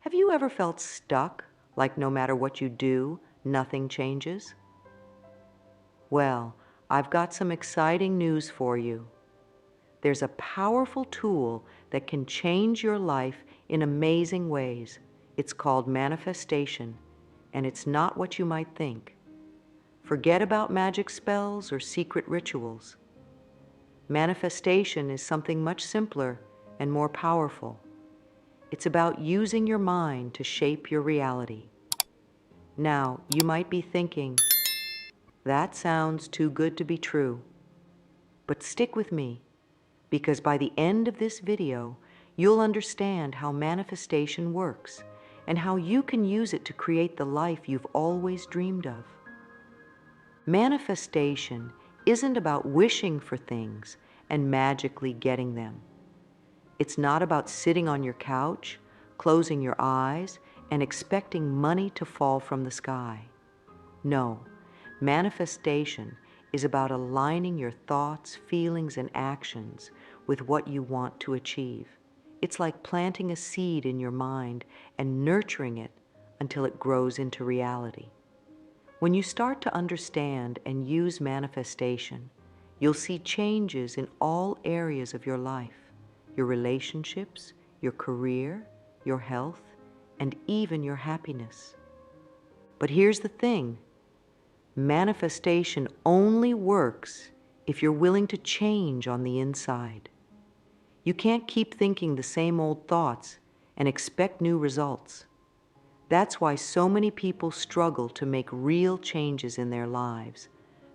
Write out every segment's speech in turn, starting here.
Have you ever felt stuck, like no matter what you do, nothing changes? Well, I've got some exciting news for you. There's a powerful tool that can change your life in amazing ways. It's called manifestation, and it's not what you might think. Forget about magic spells or secret rituals. Manifestation is something much simpler and more powerful. It's about using your mind to shape your reality. Now, you might be thinking, that sounds too good to be true. But stick with me, because by the end of this video, you'll understand how manifestation works and how you can use it to create the life you've always dreamed of. Manifestation isn't about wishing for things and magically getting them. It's not about sitting on your couch, closing your eyes, and expecting money to fall from the sky. No, manifestation is about aligning your thoughts, feelings, and actions with what you want to achieve. It's like planting a seed in your mind and nurturing it until it grows into reality. When you start to understand and use manifestation, you'll see changes in all areas of your life, your relationships, your career, your health, and even your happiness. But here's the thing. Manifestation only works if you're willing to change on the inside. You can't keep thinking the same old thoughts and expect new results. That's why so many people struggle to make real changes in their lives.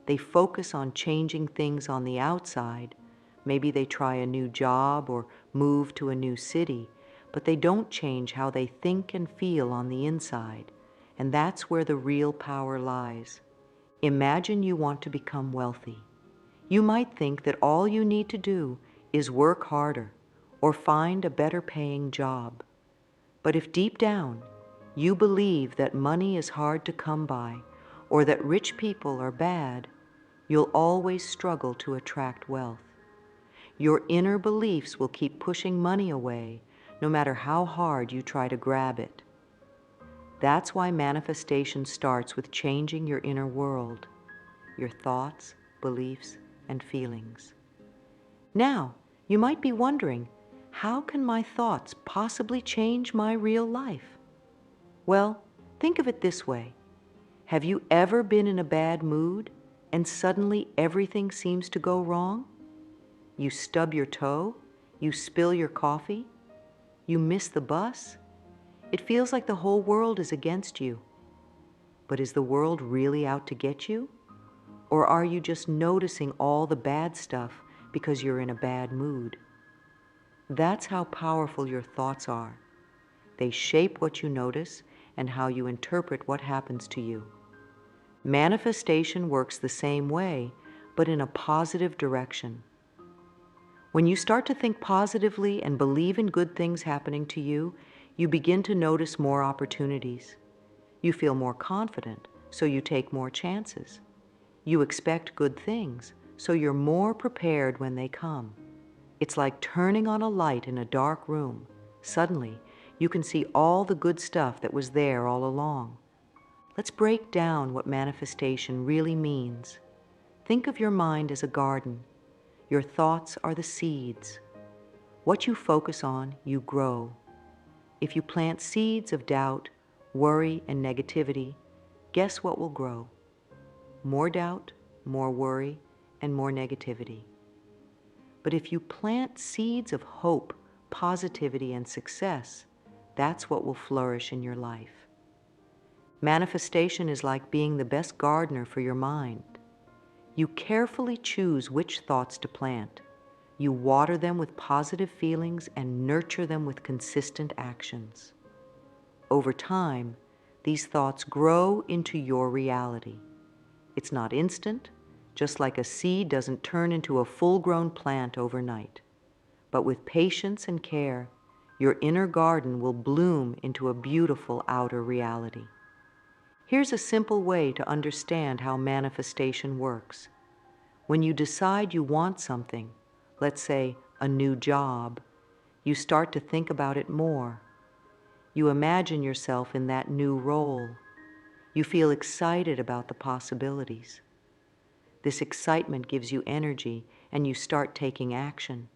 They focus on changing things on the outside. Maybe they try a new job or move to a new city, but they don't change how they think and feel on the inside. And that's where the real power lies. Imagine you want to become wealthy. You might think that all you need to do is work harder or find a better paying job. But if deep down you believe that money is hard to come by or that rich people are bad, you'll always struggle to attract wealth. Your inner beliefs will keep pushing money away no matter how hard you try to grab it. That's why manifestation starts with changing your inner world, your thoughts, beliefs, and feelings. Now, you might be wondering, how can my thoughts possibly change my real life? Well, think of it this way. Have you ever been in a bad mood and suddenly everything seems to go wrong? You stub your toe, you spill your coffee, you miss the bus. It feels like the whole world is against you. But is the world really out to get you? Or are you just noticing all the bad stuff because you're in a bad mood? That's how powerful your thoughts are. They shape what you notice and how you interpret what happens to you. Manifestation works the same way, but in a positive direction. When you start to think positively and believe in good things happening to you, you begin to notice more opportunities. You feel more confident, so you take more chances. You expect good things, so you're more prepared when they come. It's like turning on a light in a dark room. Suddenly, you can see all the good stuff that was there all along. Let's break down what manifestation really means. Think of your mind as a garden. Your thoughts are the seeds. What you focus on, you grow. If you plant seeds of doubt, worry, and negativity, guess what will grow? More doubt, more worry, and more negativity. But if you plant seeds of hope, positivity, and success, that's what will flourish in your life. Manifestation is like being the best gardener for your mind. You carefully choose which thoughts to plant. You water them with positive feelings and nurture them with consistent actions. Over time, these thoughts grow into your reality. It's not instant, just like a seed doesn't turn into a full-grown plant overnight. But with patience and care, your inner garden will bloom into a beautiful outer reality. Here's a simple way to understand how manifestation works. When you decide you want something, let's say a new job, you start to think about it more. You imagine yourself in that new role. You feel excited about the possibilities. This excitement gives you energy and you start taking action.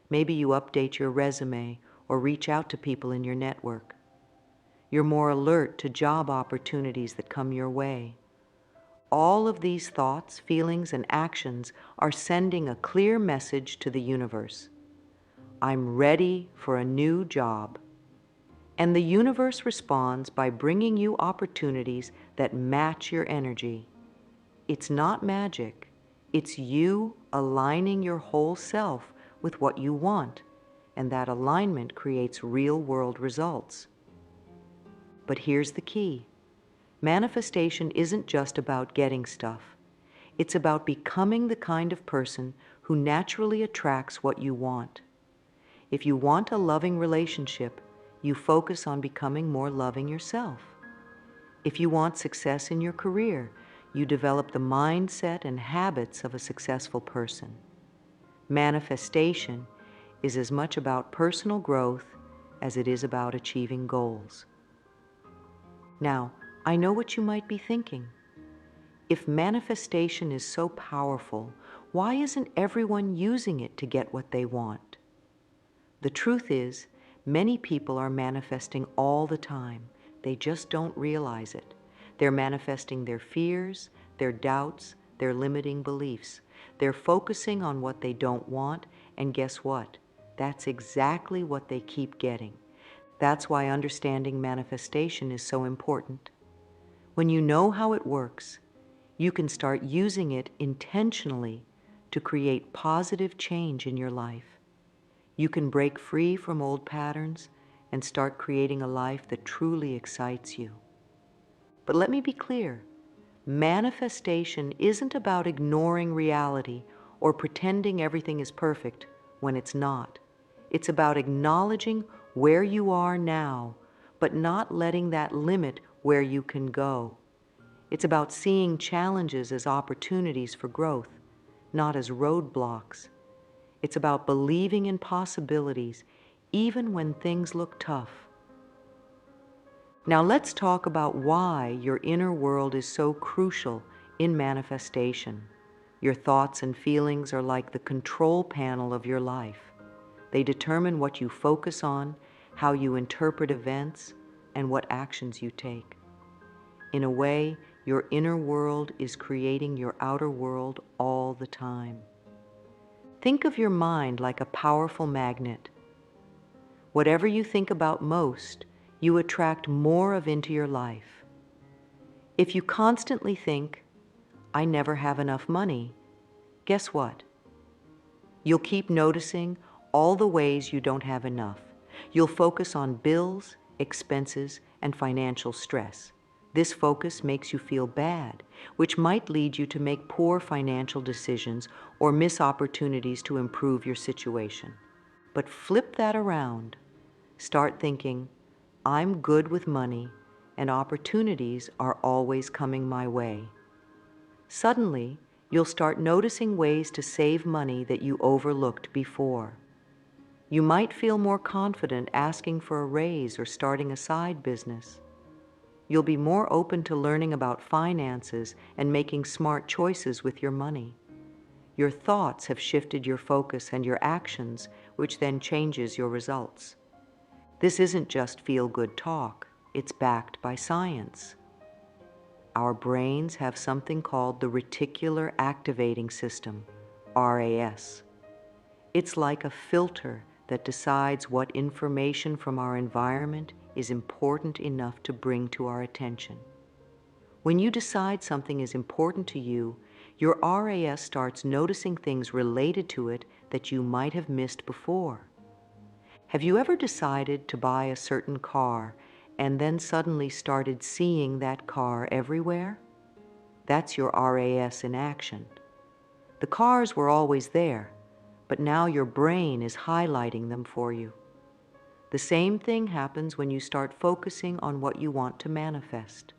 Maybe you update your resume or reach out to people in your network. You're more alert to job opportunities that come your way. All of these thoughts, feelings, and actions are sending a clear message to the universe. I'm ready for a new job. And the universe responds by bringing you opportunities that match your energy. It's not magic. It's you aligning your whole self with what you want, and that alignment creates real-world results. But here's the key. Manifestation isn't just about getting stuff. It's about becoming the kind of person who naturally attracts what you want. If you want a loving relationship, you focus on becoming more loving yourself. If you want success in your career, you develop the mindset and habits of a successful person. Manifestation is as much about personal growth as it is about achieving goals. Now, I know what you might be thinking. If manifestation is so powerful, why isn't everyone using it to get what they want? The truth is, many people are manifesting all the time. They just don't realize it. They're manifesting their fears, their doubts, their limiting beliefs. They're focusing on what they don't want, and guess what? That's exactly what they keep getting. That's why understanding manifestation is so important. When you know how it works, you can start using it intentionally to create positive change in your life. You can break free from old patterns and start creating a life that truly excites you. But let me be clear, manifestation isn't about ignoring reality or pretending everything is perfect when it's not. It's about acknowledging where you are now, but not letting that limit where you can go. It's about seeing challenges as opportunities for growth, not as roadblocks. It's about believing in possibilities, even when things look tough. Now let's talk about why your inner world is so crucial in manifestation. Your thoughts and feelings are like the control panel of your life. They determine what you focus on, how you interpret events, and what actions you take. In a way, your inner world is creating your outer world all the time. Think of your mind like a powerful magnet. Whatever you think about most, you attract more of into your life. If you constantly think, I never have enough money, guess what? You'll keep noticing all the ways you don't have enough. You'll focus on bills, expenses, and financial stress. This focus makes you feel bad, which might lead you to make poor financial decisions or miss opportunities to improve your situation. But flip that around. Start thinking, I'm good with money and opportunities are always coming my way. Suddenly, you'll start noticing ways to save money that you overlooked before. You might feel more confident asking for a raise or starting a side business. You'll be more open to learning about finances and making smart choices with your money. Your thoughts have shifted your focus and your actions, which then changes your results. This isn't just feel-good talk. It's backed by science. Our brains have something called the reticular activating system, RAS. It's like a filter that decides what information from our environment is important enough to bring to our attention. When you decide something is important to you, your RAS starts noticing things related to it that you might have missed before. Have you ever decided to buy a certain car and then suddenly started seeing that car everywhere? That's your RAS in action. The cars were always there, but now your brain is highlighting them for you. The same thing happens when you start focusing on what you want to manifest.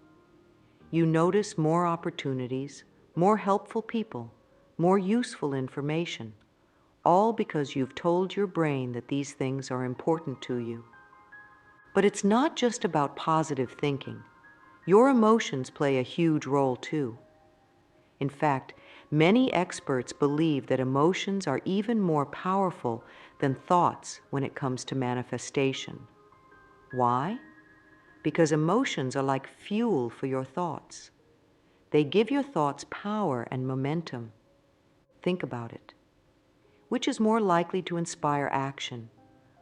You notice more opportunities, more helpful people, more useful information, all because you've told your brain that these things are important to you. But it's not just about positive thinking. Your emotions play a huge role too. In fact, many experts believe that emotions are even more powerful than thoughts when it comes to manifestation. Why? Because emotions are like fuel for your thoughts. They give your thoughts power and momentum. Think about it. Which is more likely to inspire action?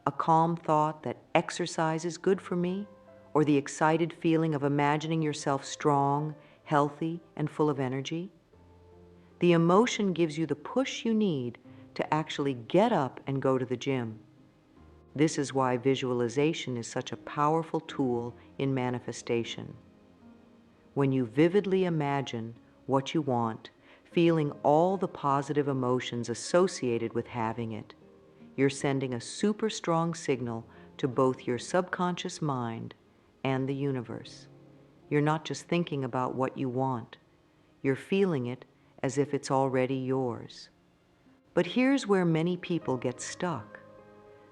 A calm thought that exercise is good for me, or the excited feeling of imagining yourself strong, healthy, and full of energy? The emotion gives you the push you need to actually get up and go to the gym. This is why visualization is such a powerful tool in manifestation. When you vividly imagine what you want, feeling all the positive emotions associated with having it, you're sending a super strong signal to both your subconscious mind and the universe. You're not just thinking about what you want, you're feeling it as if it's already yours. But here's where many people get stuck.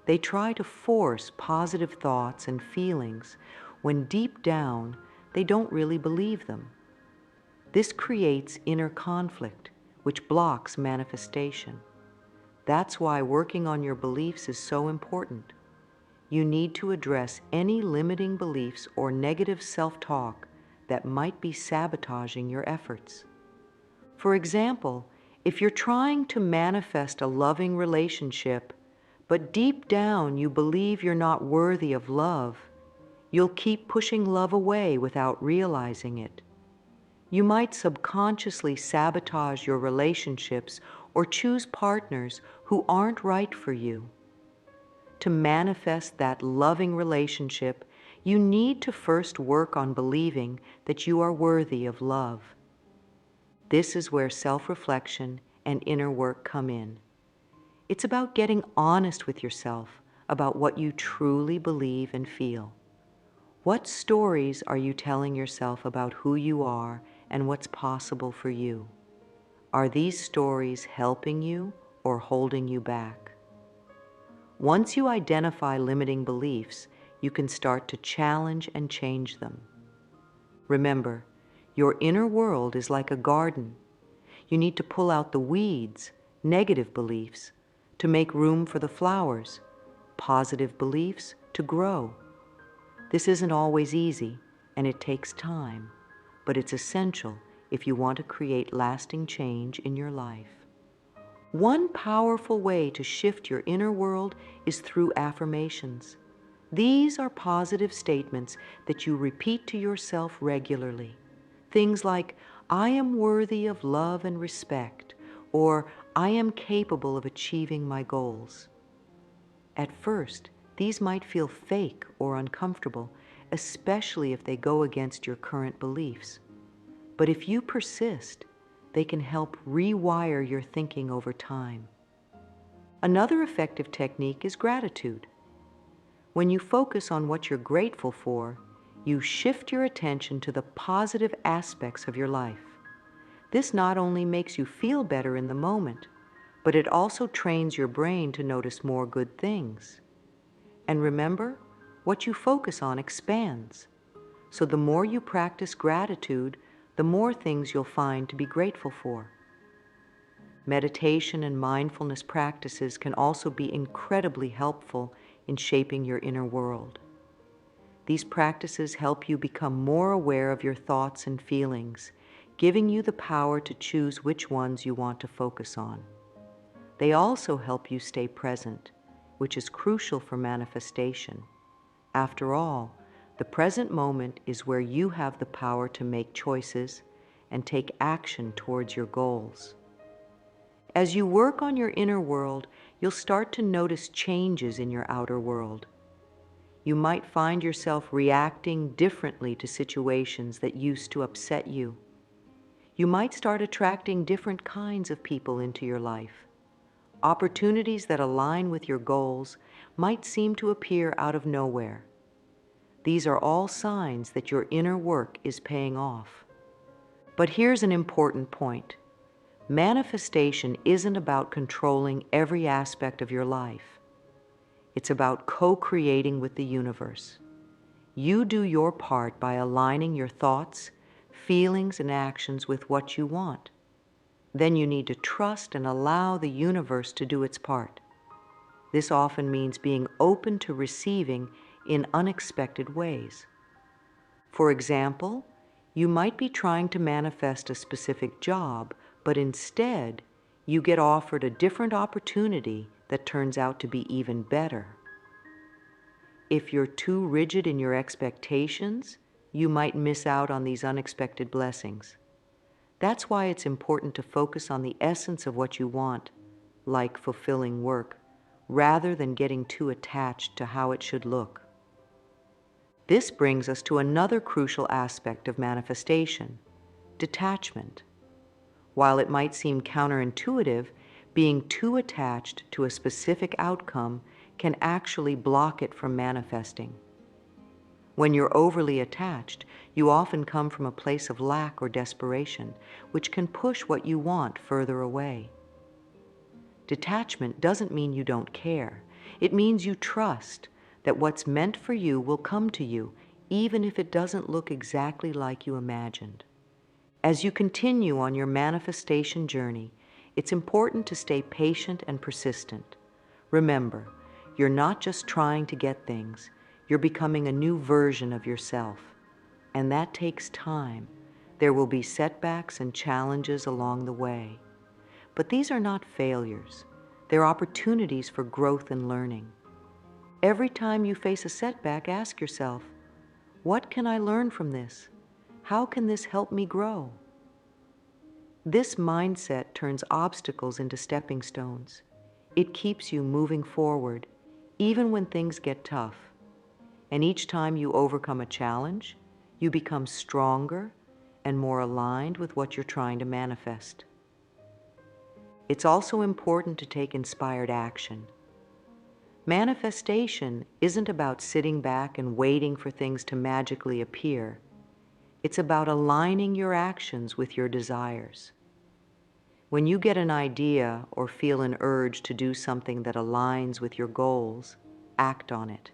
They try to force positive thoughts and feelings when deep down they don't really believe them. This creates inner conflict, which blocks manifestation. That's why working on your beliefs is so important. You need to address any limiting beliefs or negative self-talk that might be sabotaging your efforts. For example, if you're trying to manifest a loving relationship, but deep down you believe you're not worthy of love, you'll keep pushing love away without realizing it. You might subconsciously sabotage your relationships or choose partners who aren't right for you. To manifest that loving relationship, you need to first work on believing that you are worthy of love. This is where self-reflection and inner work come in. It's about getting honest with yourself about what you truly believe and feel. What stories are you telling yourself about who you are and what's possible for you? Are these stories helping you or holding you back? Once you identify limiting beliefs, you can start to challenge and change them. Remember, your inner world is like a garden. You need to pull out the weeds, negative beliefs, to make room for the flowers, positive beliefs to grow. This isn't always easy, and it takes time, but it's essential if you want to create lasting change in your life. One powerful way to shift your inner world is through affirmations. These are positive statements that you repeat to yourself regularly. Things like, I am worthy of love and respect, or I am capable of achieving my goals. At first, these might feel fake or uncomfortable, especially if they go against your current beliefs. But if you persist, they can help rewire your thinking over time. Another effective technique is gratitude. When you focus on what you're grateful for, you shift your attention to the positive aspects of your life. This not only makes you feel better in the moment, but it also trains your brain to notice more good things. And remember, what you focus on expands. So the more you practice gratitude, the more things you'll find to be grateful for. Meditation and mindfulness practices can also be incredibly helpful in shaping your inner world. These practices help you become more aware of your thoughts and feelings, giving you the power to choose which ones you want to focus on. They also help you stay present, which is crucial for manifestation. After all, the present moment is where you have the power to make choices and take action towards your goals. As you work on your inner world, you'll start to notice changes in your outer world. You might find yourself reacting differently to situations that used to upset you. You might start attracting different kinds of people into your life. Opportunities that align with your goals might seem to appear out of nowhere. These are all signs that your inner work is paying off. But here's an important point. Manifestation isn't about controlling every aspect of your life. It's about co-creating with the universe. You do your part by aligning your thoughts, feelings, and actions with what you want. Then you need to trust and allow the universe to do its part. This often means being open to receiving in unexpected ways. For example, you might be trying to manifest a specific job, but instead, you get offered a different opportunity that turns out to be even better. If you're too rigid in your expectations, you might miss out on these unexpected blessings. That's why it's important to focus on the essence of what you want, like fulfilling work, rather than getting too attached to how it should look. This brings us to another crucial aspect of manifestation: detachment. While it might seem counterintuitive, being too attached to a specific outcome can actually block it from manifesting. When you're overly attached, you often come from a place of lack or desperation, which can push what you want further away. Detachment doesn't mean you don't care. It means you trust that what's meant for you will come to you, even if it doesn't look exactly like you imagined. As you continue on your manifestation journey, it's important to stay patient and persistent. Remember, you're not just trying to get things, you're becoming a new version of yourself. And that takes time. There will be setbacks and challenges along the way. But these are not failures. They're opportunities for growth and learning. Every time you face a setback, ask yourself, what can I learn from this? How can this help me grow? This mindset turns obstacles into stepping stones. It keeps you moving forward, even when things get tough. And each time you overcome a challenge, you become stronger and more aligned with what you're trying to manifest. It's also important to take inspired action. Manifestation isn't about sitting back and waiting for things to magically appear. It's about aligning your actions with your desires. When you get an idea or feel an urge to do something that aligns with your goals, act on it.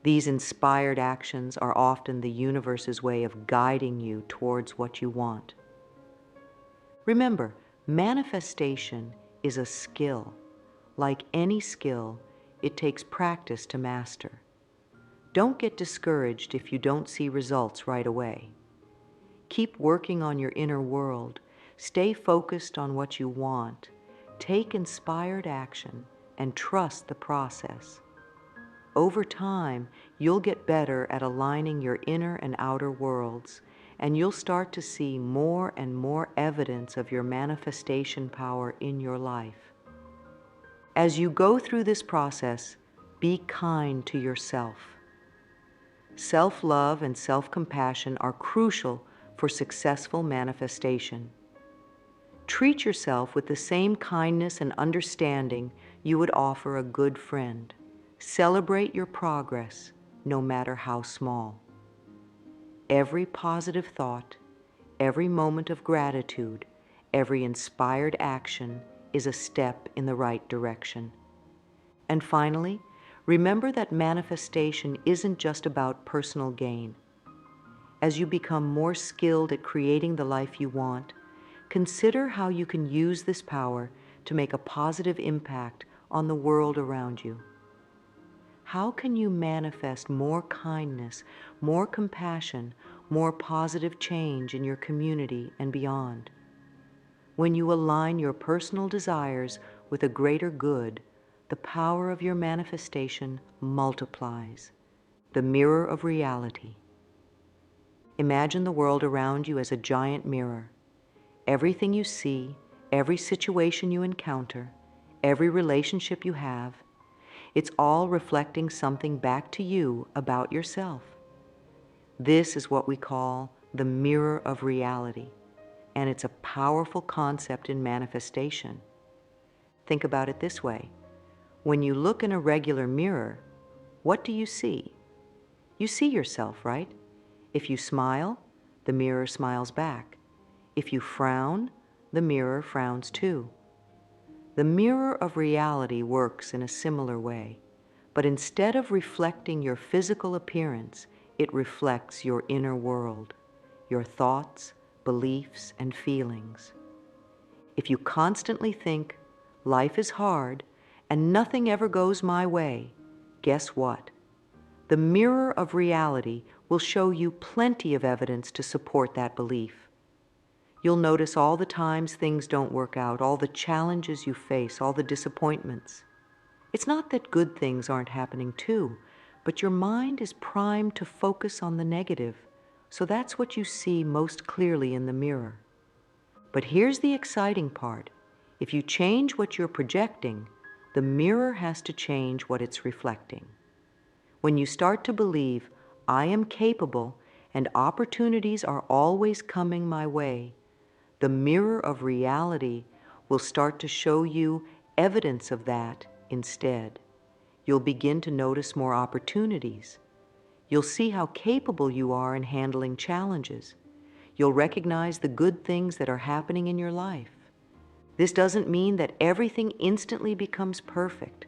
These inspired actions are often the universe's way of guiding you towards what you want. Remember, manifestation is a skill. Like any skill, it takes practice to master. Don't get discouraged if you don't see results right away. Keep working on your inner world. Stay focused on what you want. Take inspired action and trust the process. Over time, you'll get better at aligning your inner and outer worlds, and you'll start to see more and more evidence of your manifestation power in your life. As you go through this process, be kind to yourself. Self-love and self-compassion are crucial for successful manifestation. Treat yourself with the same kindness and understanding you would offer a good friend. Celebrate your progress, no matter how small. Every positive thought, every moment of gratitude, every inspired action is a step in the right direction. And finally, remember that manifestation isn't just about personal gain. As you become more skilled at creating the life you want, consider how you can use this power to make a positive impact on the world around you. How can you manifest more kindness, more compassion, more positive change in your community and beyond? When you align your personal desires with a greater good, the power of your manifestation multiplies. The mirror of reality. Imagine the world around you as a giant mirror. Everything you see, every situation you encounter, every relationship you have, it's all reflecting something back to you about yourself. This is what we call the mirror of reality, and it's a powerful concept in manifestation. Think about it this way. When you look in a regular mirror, what do you see? You see yourself, right? If you smile, the mirror smiles back. If you frown, the mirror frowns too. The mirror of reality works in a similar way. But instead of reflecting your physical appearance, it reflects your inner world, your thoughts, beliefs, and feelings. If you constantly think, life is hard and nothing ever goes my way, guess what? The mirror of reality will show you plenty of evidence to support that belief. You'll notice all the times things don't work out, all the challenges you face, all the disappointments. It's not that good things aren't happening too, but your mind is primed to focus on the negative, so that's what you see most clearly in the mirror. But here's the exciting part. If you change what you're projecting, the mirror has to change what it's reflecting. When you start to believe, I am capable and opportunities are always coming my way, the mirror of reality will start to show you evidence of that instead. You'll begin to notice more opportunities. You'll see how capable you are in handling challenges. You'll recognize the good things that are happening in your life. This doesn't mean that everything instantly becomes perfect.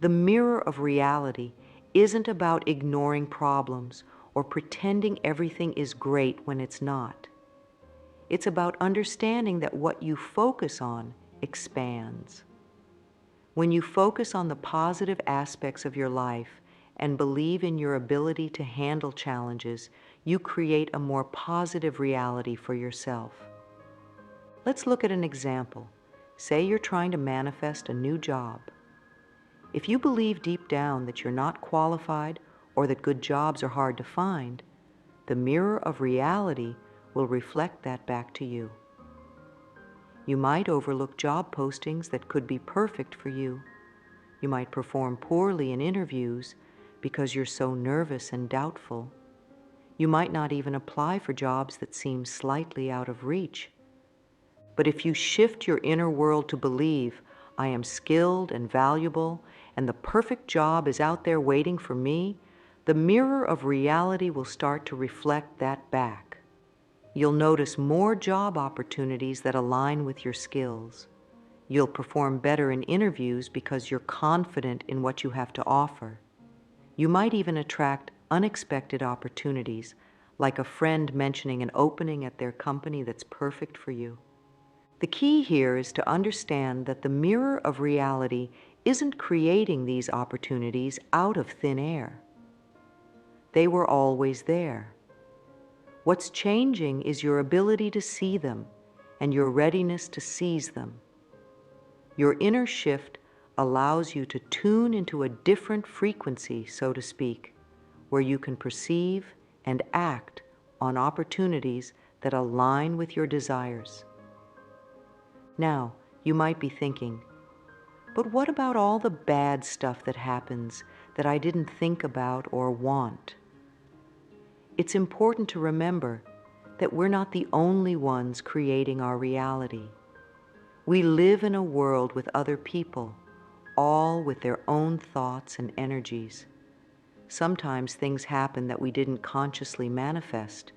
The mirror of reality isn't about ignoring problems or pretending everything is great when it's not. It's about understanding that what you focus on expands. When you focus on the positive aspects of your life and believe in your ability to handle challenges, you create a more positive reality for yourself. Let's look at an example. Say you're trying to manifest a new job. If you believe deep down that you're not qualified or that good jobs are hard to find, the mirror of reality will reflect that back to you. You might overlook job postings that could be perfect for you. You might perform poorly in interviews because you're so nervous and doubtful. You might not even apply for jobs that seem slightly out of reach. But if you shift your inner world to believe, I am skilled and valuable, and the perfect job is out there waiting for me, the mirror of reality will start to reflect that back. You'll notice more job opportunities that align with your skills. You'll perform better in interviews because you're confident in what you have to offer. You might even attract unexpected opportunities, like a friend mentioning an opening at their company that's perfect for you. The key here is to understand that the mirror of reality isn't creating these opportunities out of thin air. They were always there. What's changing is your ability to see them and your readiness to seize them. Your inner shift allows you to tune into a different frequency, so to speak, where you can perceive and act on opportunities that align with your desires. Now, you might be thinking, but what about all the bad stuff that happens that I didn't think about or want? It's important to remember that we're not the only ones creating our reality. We live in a world with other people, all with their own thoughts and energies. Sometimes things happen that we didn't consciously manifest,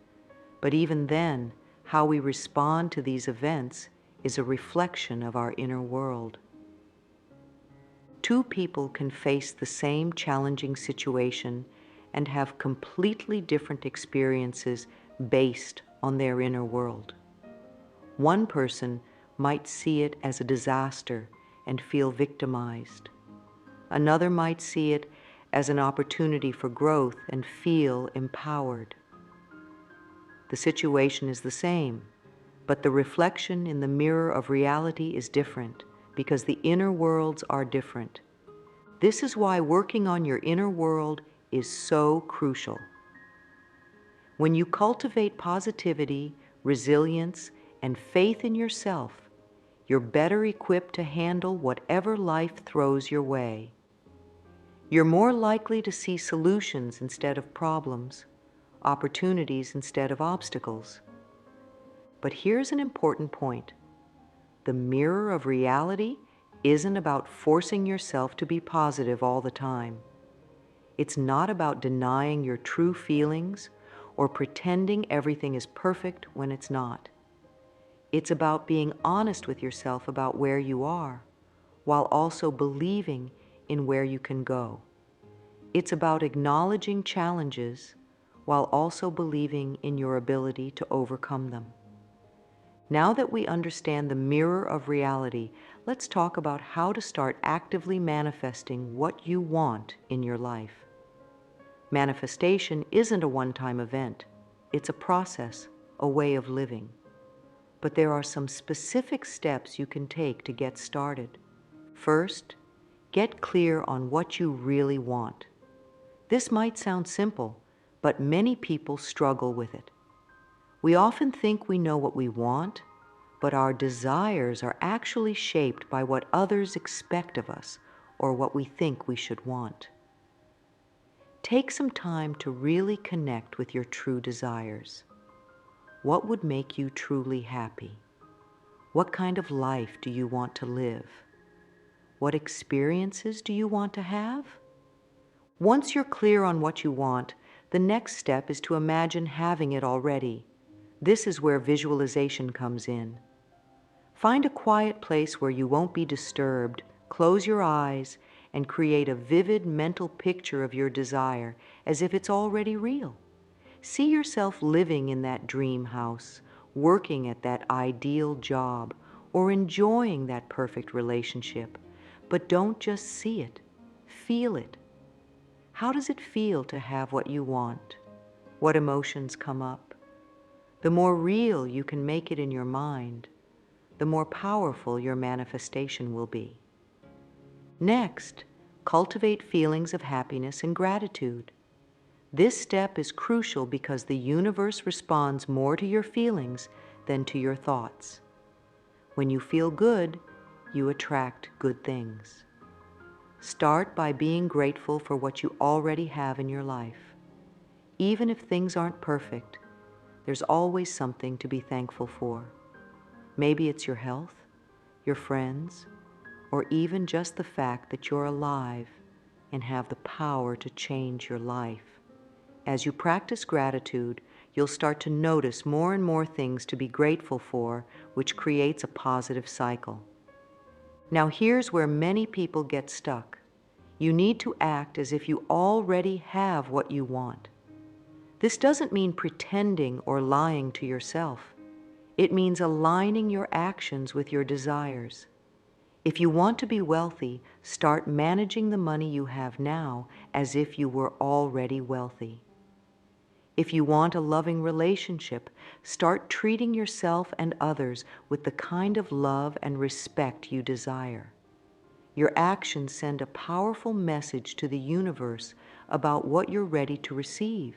but even then, how we respond to these events is a reflection of our inner world. Two people can face the same challenging situation and have completely different experiences based on their inner world. One person might see it as a disaster and feel victimized. Another might see it as an opportunity for growth and feel empowered. The situation is the same, but the reflection in the mirror of reality is different because the inner worlds are different. This is why working on your inner world is so crucial. When you cultivate positivity, resilience, and faith in yourself, you're better equipped to handle whatever life throws your way. You're more likely to see solutions instead of problems, opportunities instead of obstacles. But here's an important point. The mirror of reality isn't about forcing yourself to be positive all the time. It's not about denying your true feelings or pretending everything is perfect when it's not. It's about being honest with yourself about where you are, while also believing in where you can go. It's about acknowledging challenges while also believing in your ability to overcome them. Now that we understand the mirror of reality, let's talk about how to start actively manifesting what you want in your life. Manifestation isn't a one-time event. It's a process, a way of living. But there are some specific steps you can take to get started. First, get clear on what you really want. This might sound simple, but many people struggle with it. We often think we know what we want, but our desires are actually shaped by what others expect of us or what we think we should want. Take some time to really connect with your true desires. What would make you truly happy? What kind of life do you want to live? What experiences do you want to have? Once you're clear on what you want, the next step is to imagine having it already. This is where visualization comes in. Find a quiet place where you won't be disturbed, close your eyes, and create a vivid mental picture of your desire as if it's already real. See yourself living in that dream house, working at that ideal job, or enjoying that perfect relationship. But don't just see it, feel it. How does it feel to have what you want? What emotions come up? The more real you can make it in your mind, the more powerful your manifestation will be. Next, cultivate feelings of happiness and gratitude. This step is crucial because the universe responds more to your feelings than to your thoughts. When you feel good, you attract good things. Start by being grateful for what you already have in your life. Even if things aren't perfect, there's always something to be thankful for. Maybe it's your health, your friends, or even just the fact that you're alive and have the power to change your life. As you practice gratitude, you'll start to notice more and more things to be grateful for, which creates a positive cycle. Now here's where many people get stuck. You need to act as if you already have what you want. This doesn't mean pretending or lying to yourself. It means aligning your actions with your desires. If you want to be wealthy, start managing the money you have now as if you were already wealthy. If you want a loving relationship, start treating yourself and others with the kind of love and respect you desire. Your actions send a powerful message to the universe about what you're ready to receive.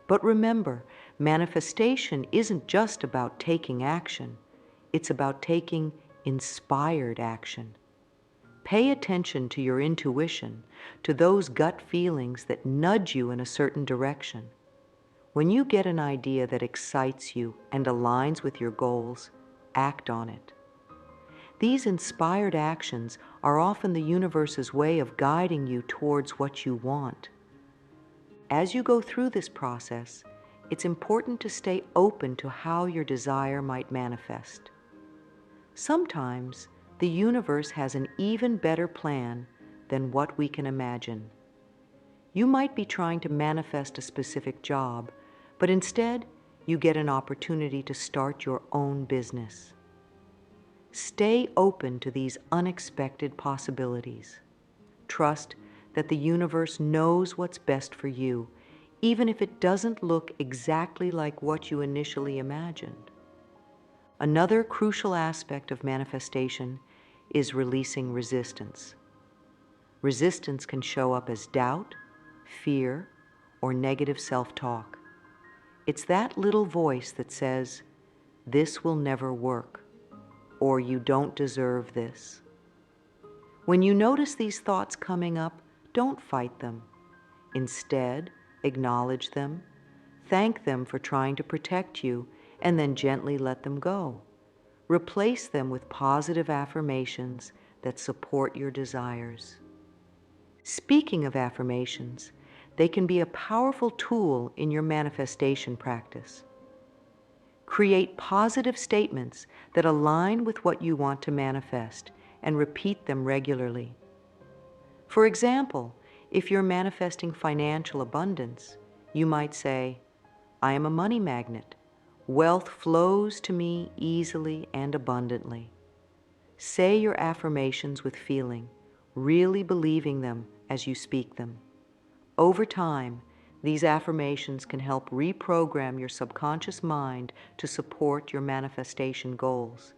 But remember, manifestation isn't just about taking action. It's about taking inspired action. Pay attention to your intuition, to those gut feelings that nudge you in a certain direction. When you get an idea that excites you and aligns with your goals, act on it. These inspired actions are often the universe's way of guiding you towards what you want. As you go through this process, it's important to stay open to how your desire might manifest. Sometimes, the universe has an even better plan than what we can imagine. You might be trying to manifest a specific job, but instead, you get an opportunity to start your own business. Stay open to these unexpected possibilities. Trust that the universe knows what's best for you, even if it doesn't look exactly like what you initially imagined. Another crucial aspect of manifestation is releasing resistance. Resistance can show up as doubt, fear, or negative self-talk. It's that little voice that says, "This will never work," or "You don't deserve this." When you notice these thoughts coming up, don't fight them. Instead, acknowledge them, thank them for trying to protect you, and then gently let them go. Replace them with positive affirmations that support your desires. Speaking of affirmations, they can be a powerful tool in your manifestation practice. Create positive statements that align with what you want to manifest and repeat them regularly. For example, If you're manifesting financial abundance, you might say, I am a money magnet. Wealth flows to me easily and abundantly. Say your affirmations with feeling, really believing them as you speak them. Over time, these affirmations can help reprogram your subconscious mind to support your manifestation goals.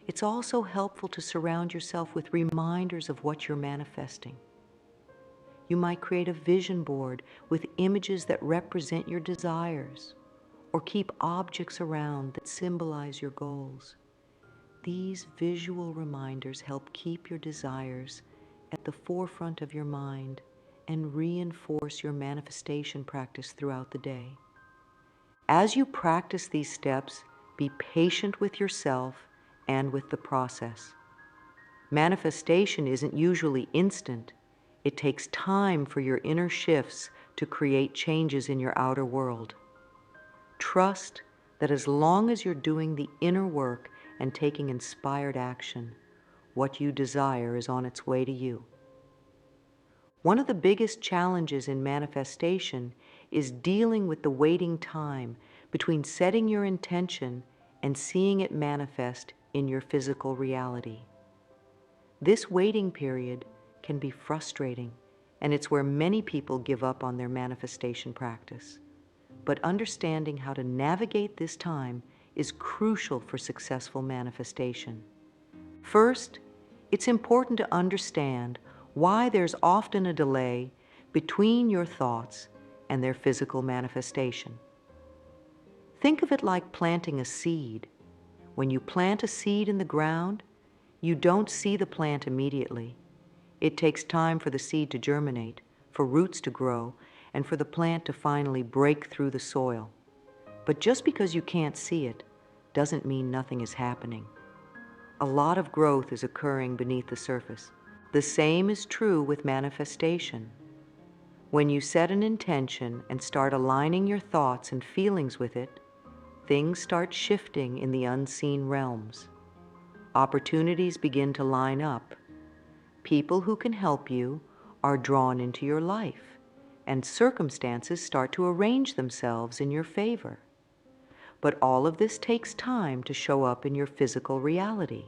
It's also helpful to surround yourself with reminders of what you're manifesting. You might create a vision board with images that represent your desires, or keep objects around that symbolize your goals. These visual reminders help keep your desires at the forefront of your mind and reinforce your manifestation practice throughout the day. As you practice these steps, be patient with yourself and with the process. Manifestation isn't usually instant. It takes time for your inner shifts to create changes in your outer world. Trust that as long as you're doing the inner work and taking inspired action, what you desire is on its way to you. One of the biggest challenges in manifestation is dealing with the waiting time between setting your intention and seeing it manifest in your physical reality. This waiting period can be frustrating, and it's where many people give up on their manifestation practice. But understanding how to navigate this time is crucial for successful manifestation. First, it's important to understand why there's often a delay between your thoughts and their physical manifestation. Think of it like planting a seed. When you plant a seed in the ground, you don't see the plant immediately. It takes time for the seed to germinate, for roots to grow, and for the plant to finally break through the soil. But just because you can't see it doesn't mean nothing is happening. A lot of growth is occurring beneath the surface. The same is true with manifestation. When you set an intention and start aligning your thoughts and feelings with it, things start shifting in the unseen realms. Opportunities begin to line up. People who can help you are drawn into your life, and circumstances start to arrange themselves in your favor. But all of this takes time to show up in your physical reality.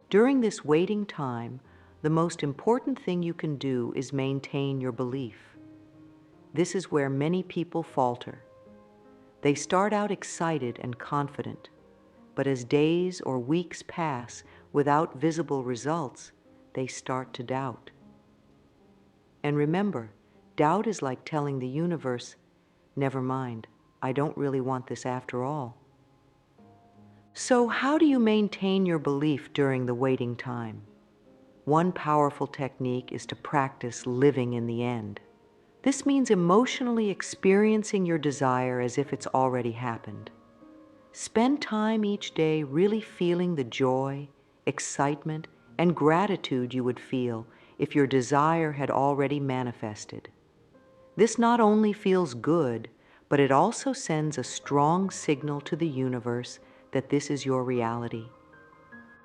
During this waiting time, the most important thing you can do is maintain your belief. This is where many people falter. They start out excited and confident, but as days or weeks pass without visible results, they start to doubt. And remember, doubt is like telling the universe, never mind, I don't really want this after all. So how do you maintain your belief during the waiting time? One powerful technique is to practice living in the end. This means emotionally experiencing your desire as if it's already happened. Spend time each day really feeling the joy, excitement, and gratitude you would feel if your desire had already manifested. This not only feels good, but it also sends a strong signal to the universe that this is your reality.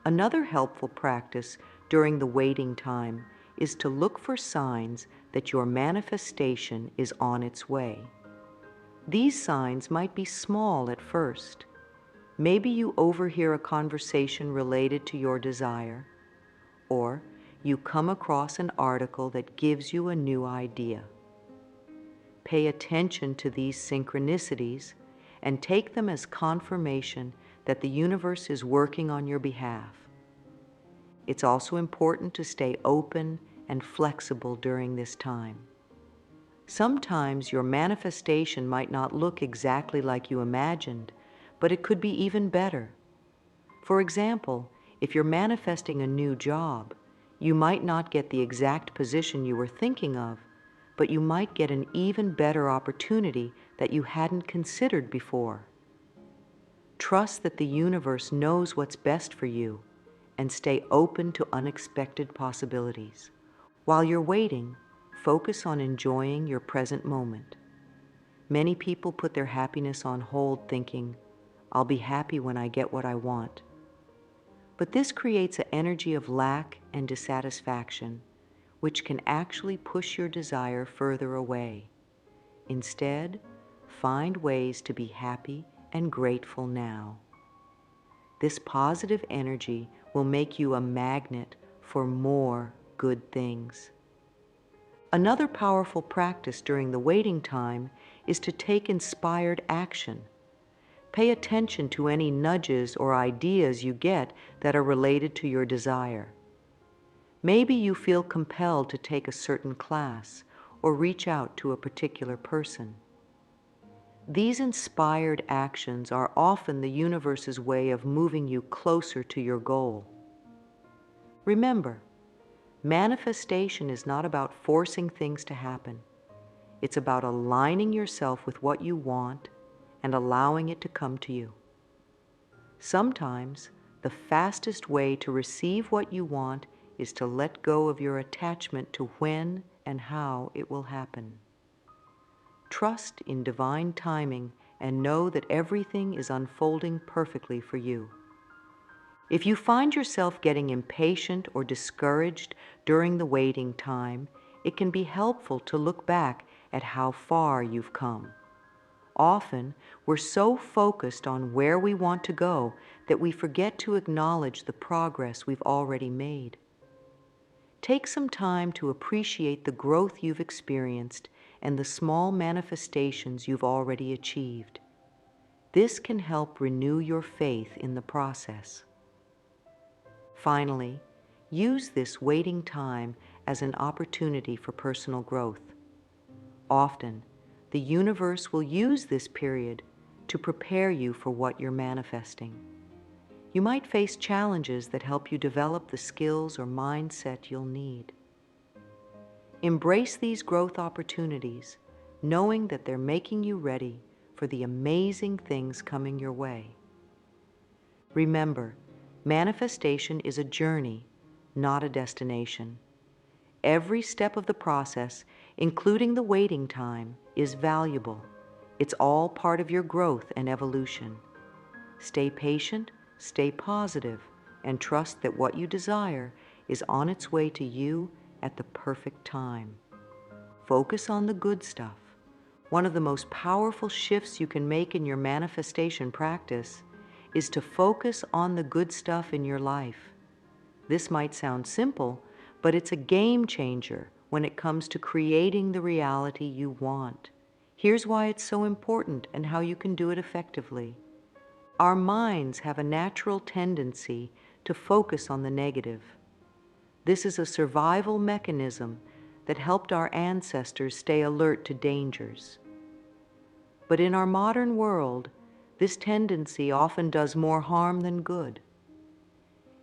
Another helpful practice during the waiting time is to look for signs that your manifestation is on its way. These signs might be small at first. Maybe you overhear a conversation related to your desire, or you come across an article that gives you a new idea. Pay attention to these synchronicities and take them as confirmation that the universe is working on your behalf. It's also important to stay open and flexible during this time. Sometimes your manifestation might not look exactly like you imagined, but it could be even better. For example, if you're manifesting a new job, you might not get the exact position you were thinking of, but you might get an even better opportunity that you hadn't considered before. Trust that the universe knows what's best for you and stay open to unexpected possibilities. While you're waiting, focus on enjoying your present moment. Many people put their happiness on hold thinking, I'll be happy when I get what I want. But this creates an energy of lack and dissatisfaction, which can actually push your desire further away. Instead, find ways to be happy and grateful now. This positive energy will make you a magnet for more good things. Another powerful practice during the waiting time is to take inspired action. Pay attention to any nudges or ideas you get that are related to your desire. Maybe you feel compelled to take a certain class or reach out to a particular person. These inspired actions are often the universe's way of moving you closer to your goal. Remember, manifestation is not about forcing things to happen. It's about aligning yourself with what you want and allowing it to come to you. Sometimes, the fastest way to receive what you want is to let go of your attachment to when and how it will happen. Trust in divine timing and know that everything is unfolding perfectly for you. If you find yourself getting impatient or discouraged during the waiting time, it can be helpful to look back at how far you've come. Often, we're so focused on where we want to go that we forget to acknowledge the progress we've already made. Take some time to appreciate the growth you've experienced and the small manifestations you've already achieved. This can help renew your faith in the process. Finally, use this waiting time as an opportunity for personal growth. Often, the universe will use this period to prepare you for what you're manifesting. You might face challenges that help you develop the skills or mindset you'll need. Embrace these growth opportunities, knowing that they're making you ready for the amazing things coming your way. Remember, manifestation is a journey, not a destination. Every step of the process, including the waiting time, is valuable. It's all part of your growth and evolution. Stay patient, stay positive, and trust that what you desire is on its way to you at the perfect time. Focus on the good stuff. One of the most powerful shifts you can make in your manifestation practice is to focus on the good stuff in your life. This might sound simple, but it's a game changer when it comes to creating the reality you want. Here's why it's so important and how you can do it effectively. Our minds have a natural tendency to focus on the negative. This is a survival mechanism that helped our ancestors stay alert to dangers. But in our modern world, this tendency often does more harm than good.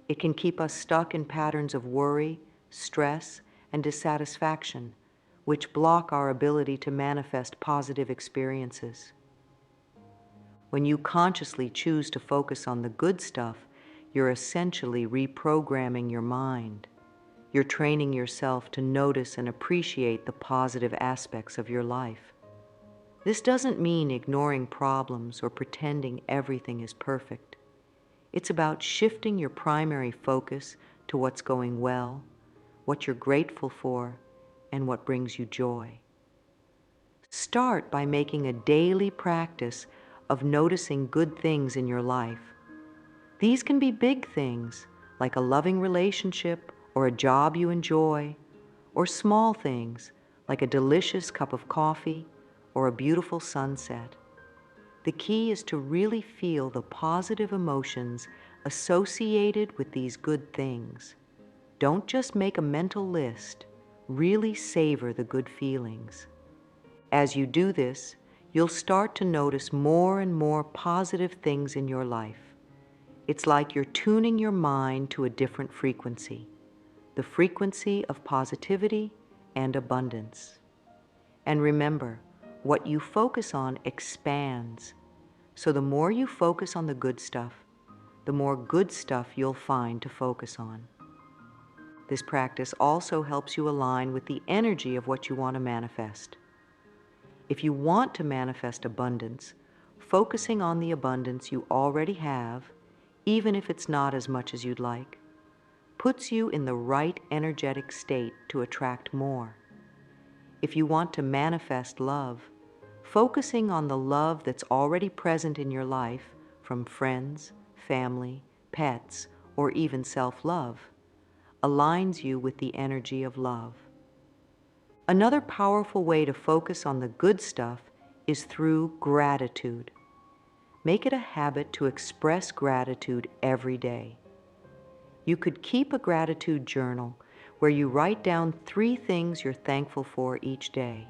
It can keep us stuck in patterns of worry, stress, and dissatisfaction, which block our ability to manifest positive experiences. When you consciously choose to focus on the good stuff, you're essentially reprogramming your mind. You're training yourself to notice and appreciate the positive aspects of your life. This doesn't mean ignoring problems or pretending everything is perfect. It's about shifting your primary focus to what's going well, what you're grateful for, and what brings you joy. Start by making a daily practice of noticing good things in your life. These can be big things, like a loving relationship or a job you enjoy, or small things, like a delicious cup of coffee or a beautiful sunset. The key is to really feel the positive emotions associated with these good things. Don't just make a mental list, really savor the good feelings. As you do this, you'll start to notice more and more positive things in your life. It's like you're tuning your mind to a different frequency, the frequency of positivity and abundance. And remember, what you focus on expands. So the more you focus on the good stuff, the more good stuff you'll find to focus on. This practice also helps you align with the energy of what you want to manifest. If you want to manifest abundance, focusing on the abundance you already have, even if it's not as much as you'd like, puts you in the right energetic state to attract more. If you want to manifest love, focusing on the love that's already present in your life from friends, family, pets, or even self-love aligns you with the energy of love. Another powerful way to focus on the good stuff is through gratitude. Make it a habit to express gratitude every day. You could keep a gratitude journal where you write down 3 things you're thankful for each day.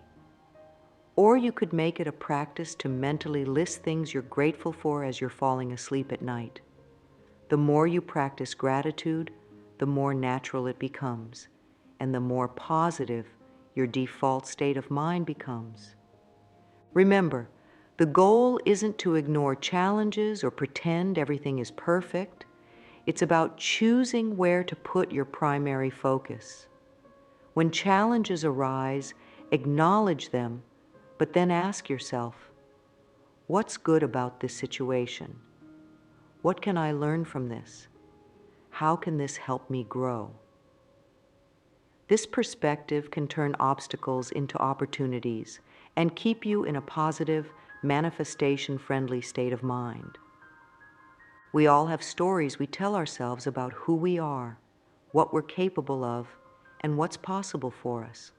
Or you could make it a practice to mentally list things you're grateful for as you're falling asleep at night. The more you practice gratitude, the more natural it becomes, and the more positive your default state of mind becomes. Remember, the goal isn't to ignore challenges or pretend everything is perfect. It's about choosing where to put your primary focus. When challenges arise, acknowledge them, but then ask yourself, what's good about this situation? What can I learn from this? How can this help me grow? This perspective can turn obstacles into opportunities and keep you in a positive, manifestation-friendly state of mind. We all have stories we tell ourselves about who we are, what we're capable of, and what's possible for us.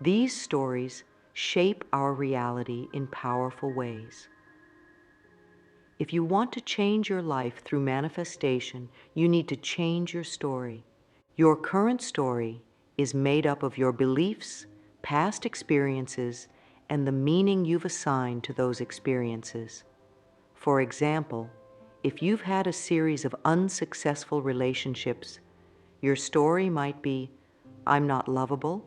These stories shape our reality in powerful ways. If you want to change your life through manifestation, you need to change your story. Your current story is made up of your beliefs, past experiences, and the meaning you've assigned to those experiences. For example, if you've had a series of unsuccessful relationships, your story might be, "I'm not lovable,"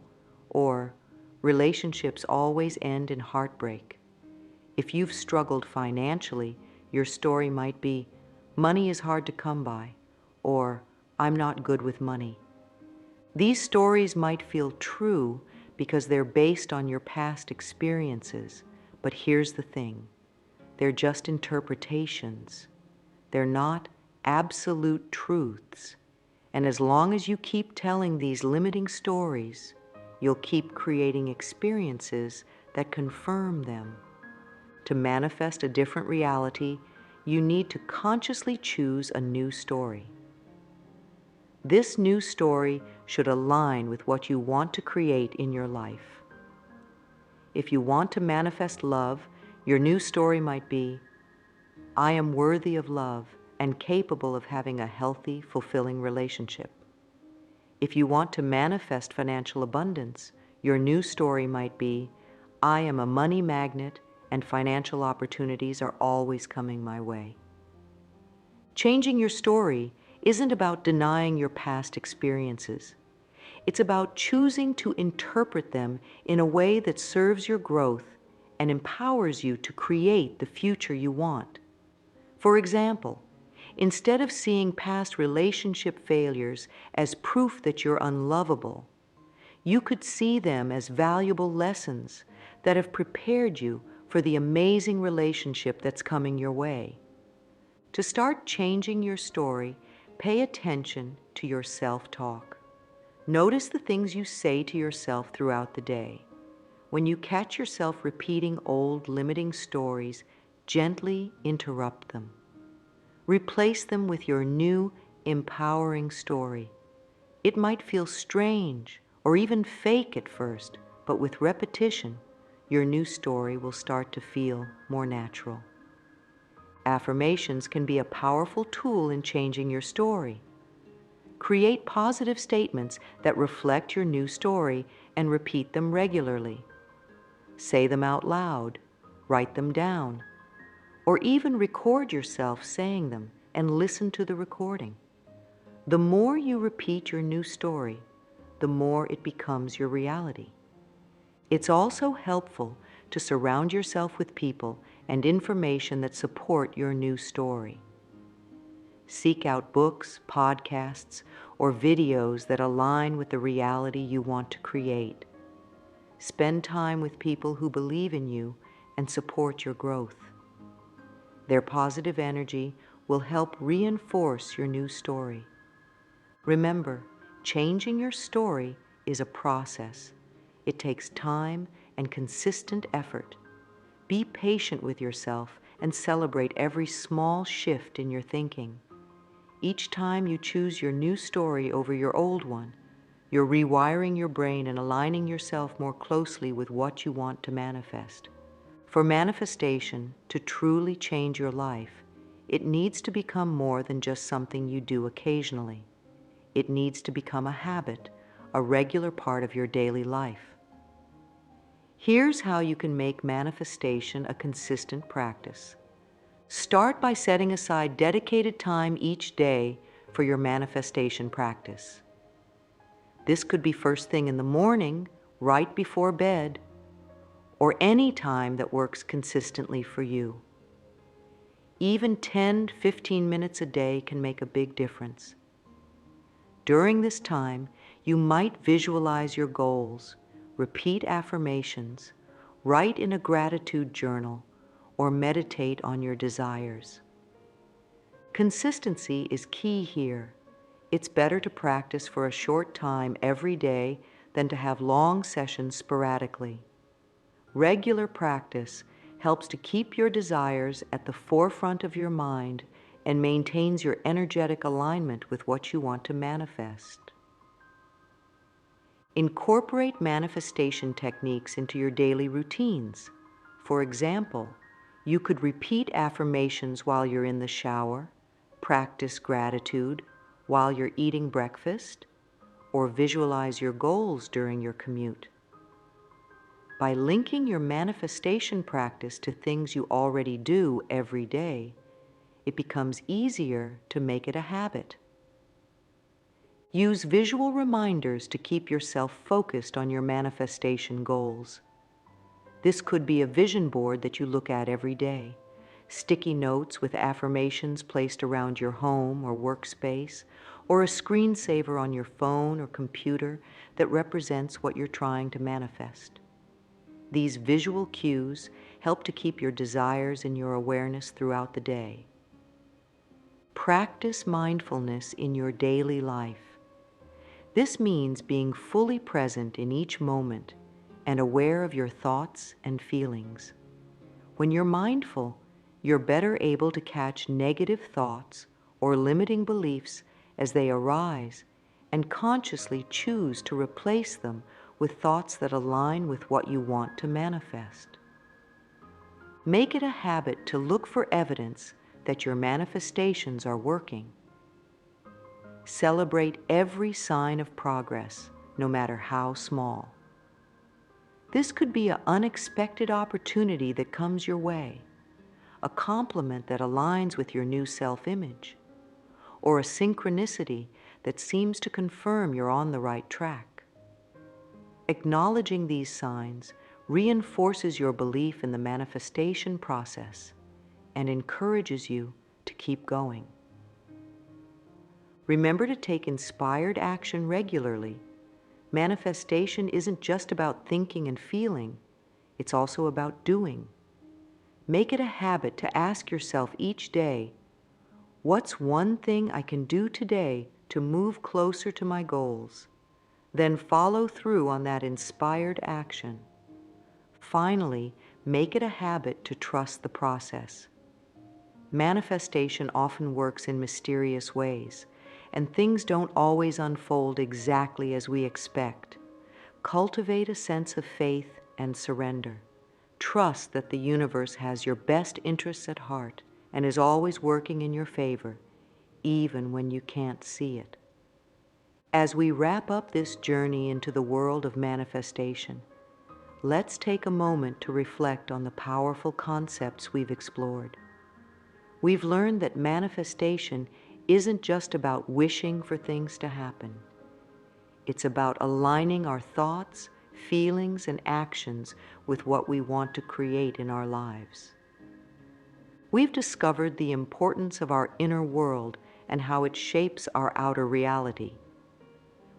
or "Relationships always end in heartbreak." If you've struggled financially, your story might be, "Money is hard to come by," or "I'm not good with money." These stories might feel true because they're based on your past experiences, but here's the thing. They're just interpretations. They're not absolute truths. And as long as you keep telling these limiting stories, you'll keep creating experiences that confirm them. To manifest a different reality, you need to consciously choose a new story. This new story should align with what you want to create in your life. If you want to manifest love, your new story might be, "I am worthy of love and capable of having a healthy, fulfilling relationship." If you want to manifest financial abundance, your new story might be, "I am a money magnet and financial opportunities are always coming my way." Changing your story isn't about denying your past experiences. It's about choosing to interpret them in a way that serves your growth and empowers you to create the future you want. For example, instead of seeing past relationship failures as proof that you're unlovable, you could see them as valuable lessons that have prepared you for the amazing relationship that's coming your way. To start changing your story, pay attention to your self-talk. Notice the things you say to yourself throughout the day. When you catch yourself repeating old limiting stories, gently interrupt them. Replace them with your new, empowering story. It might feel strange or even fake at first, but with repetition, your new story will start to feel more natural. Affirmations can be a powerful tool in changing your story. Create positive statements that reflect your new story and repeat them regularly. Say them out loud, write them down, or even record yourself saying them and listen to the recording. The more you repeat your new story, the more it becomes your reality. It's also helpful to surround yourself with people and information that support your new story. Seek out books, podcasts, or videos that align with the reality you want to create. Spend time with people who believe in you and support your growth. Their positive energy will help reinforce your new story. Remember, changing your story is a process. It takes time and consistent effort. Be patient with yourself and celebrate every small shift in your thinking. Each time you choose your new story over your old one, you're rewiring your brain and aligning yourself more closely with what you want to manifest. For manifestation to truly change your life, it needs to become more than just something you do occasionally. It needs to become a habit, a regular part of your daily life. Here's how you can make manifestation a consistent practice. Start by setting aside dedicated time each day for your manifestation practice. This could be first thing in the morning, right before bed, or any time that works consistently for you. Even 10 to 15 minutes a day can make a big difference. During this time, you might visualize your goals, repeat affirmations, write in a gratitude journal, or meditate on your desires. Consistency is key here. It's better to practice for a short time every day than to have long sessions sporadically. Regular practice helps to keep your desires at the forefront of your mind and maintains your energetic alignment with what you want to manifest. Incorporate manifestation techniques into your daily routines. For example, you could repeat affirmations while you're in the shower, practice gratitude while you're eating breakfast, or visualize your goals during your commute. By linking your manifestation practice to things you already do every day, it becomes easier to make it a habit. Use visual reminders to keep yourself focused on your manifestation goals. This could be a vision board that you look at every day, sticky notes with affirmations placed around your home or workspace, or a screensaver on your phone or computer that represents what you're trying to manifest. These visual cues help to keep your desires in your awareness throughout the day. Practice mindfulness in your daily life. This means being fully present in each moment and aware of your thoughts and feelings. When you're mindful, you're better able to catch negative thoughts or limiting beliefs as they arise and consciously choose to replace them with thoughts that align with what you want to manifest. Make it a habit to look for evidence that your manifestations are working. Celebrate every sign of progress, no matter how small. This could be an unexpected opportunity that comes your way, a compliment that aligns with your new self-image, or a synchronicity that seems to confirm you're on the right track. Acknowledging these signs reinforces your belief in the manifestation process and encourages you to keep going. Remember to take inspired action regularly. Manifestation isn't just about thinking and feeling, it's also about doing. Make it a habit to ask yourself each day, what's one thing I can do today to move closer to my goals? Then follow through on that inspired action. Finally, make it a habit to trust the process. Manifestation often works in mysterious ways, and things don't always unfold exactly as we expect. Cultivate a sense of faith and surrender. Trust that the universe has your best interests at heart and is always working in your favor, even when you can't see it. As we wrap up this journey into the world of manifestation, let's take a moment to reflect on the powerful concepts we've explored. We've learned that manifestation isn't just about wishing for things to happen. It's about aligning our thoughts, feelings, and actions with what we want to create in our lives. We've discovered the importance of our inner world and how it shapes our outer reality.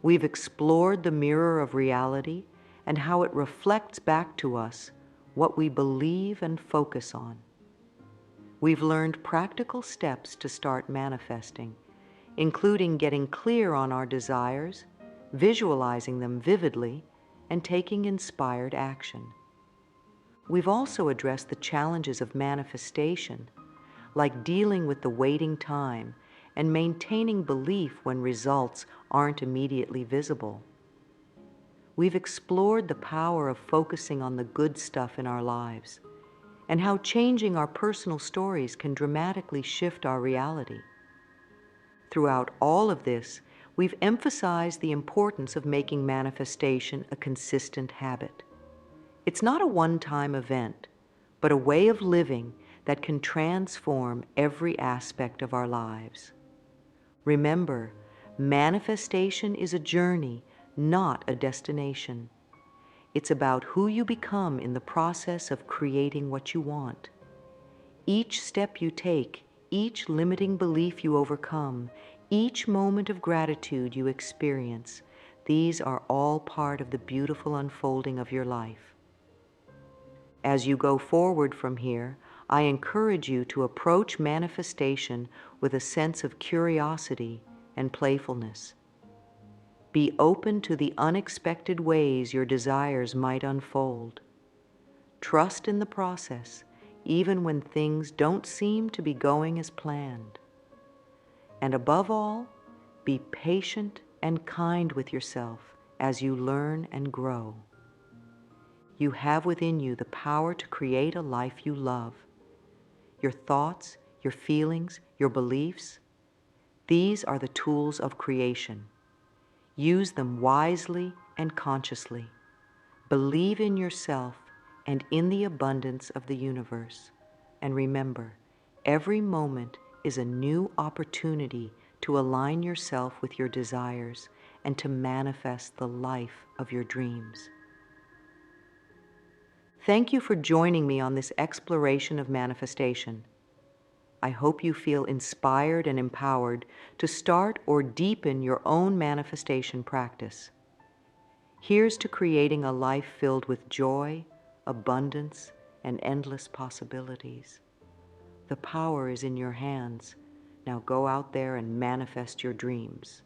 We've explored the mirror of reality and how it reflects back to us what we believe and focus on. We've learned practical steps to start manifesting, including getting clear on our desires, visualizing them vividly, and taking inspired action. We've also addressed the challenges of manifestation, like dealing with the waiting time and maintaining belief when results aren't immediately visible. We've explored the power of focusing on the good stuff in our lives and how changing our personal stories can dramatically shift our reality. Throughout all of this, we've emphasized the importance of making manifestation a consistent habit. It's not a one-time event, but a way of living that can transform every aspect of our lives. Remember, manifestation is a journey, not a destination. It's about who you become in the process of creating what you want. Each step you take, each limiting belief you overcome, each moment of gratitude you experience, these are all part of the beautiful unfolding of your life. As you go forward from here, I encourage you to approach manifestation with a sense of curiosity and playfulness. Be open to the unexpected ways your desires might unfold. Trust in the process, even when things don't seem to be going as planned. And above all, be patient and kind with yourself as you learn and grow. You have within you the power to create a life you love. Your thoughts, your feelings, your beliefs, these are the tools of creation. Use them wisely and consciously. Believe in yourself and in the abundance of the universe. And remember, every moment is a new opportunity to align yourself with your desires and to manifest the life of your dreams. Thank you for joining me on this exploration of manifestation. I hope you feel inspired and empowered to start or deepen your own manifestation practice. Here's to creating a life filled with joy, abundance, and endless possibilities. The power is in your hands. Now go out there and manifest your dreams.